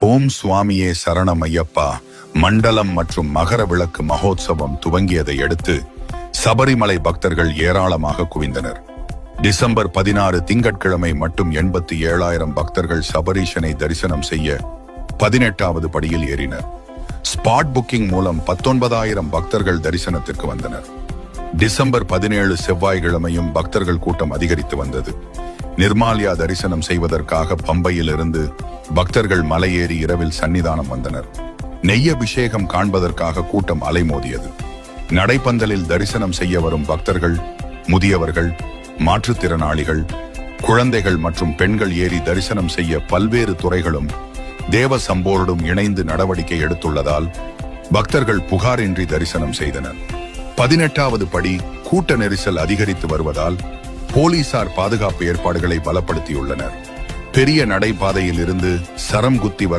ஓம் சுவாமியே சரணம் ஐயப்பா. மண்டலம் மற்றும் மகர விளக்கு மகோத்சவம் துவங்கியதை அடுத்து சபரிமலை பக்தர்கள் ஏராளமாக குவிந்தனர். டிசம்பர் 16 திங்கட்கிழமை மட்டும் 87,000 பக்தர்கள் சபரீஷனை தரிசனம் செய்ய 18வது படியில் ஏறினர். ஸ்பாட் புக்கிங் மூலம் 19,000 பக்தர்கள் தரிசனத்திற்கு வந்தனர். டிசம்பர் 17 செவ்வாய்க்கிழமையும் பக்தர்கள் கூட்டம் அதிகரித்து வந்தது. நிர்மால்யா தரிசனம் செய்வதற்காக பம்பையில் இருந்து பக்தர்கள் மலையேறி இரவில் சன்னிதானம் வந்தனர். நெய் அபிஷேகம் காண்பதற்காக கூட்டம் அலைமோதியது. நடைப்பந்தலில் தரிசனம் செய்ய வரும் பக்தர்கள், முதியவர்கள், மாற்றுத்திறனாளிகள், குழந்தைகள் மற்றும் பெண்கள் ஏறி தரிசனம் செய்ய பல்வேறு துறைகளும் தேவ சம்போர்டும் இணைந்து நடவடிக்கை எடுத்துள்ளதால் பக்தர்கள் புகாரின்றி தரிசனம் செய்தனர். 18வது படி கூட்ட நெரிசல் அதிகரித்து வருவதால் போலீசார் பாதுகாப்பு ஏற்பாடுகளை பலப்படுத்தியுள்ளனர். பெரிய நடைபாதையில் இருந்து சரம்குத்தி வரை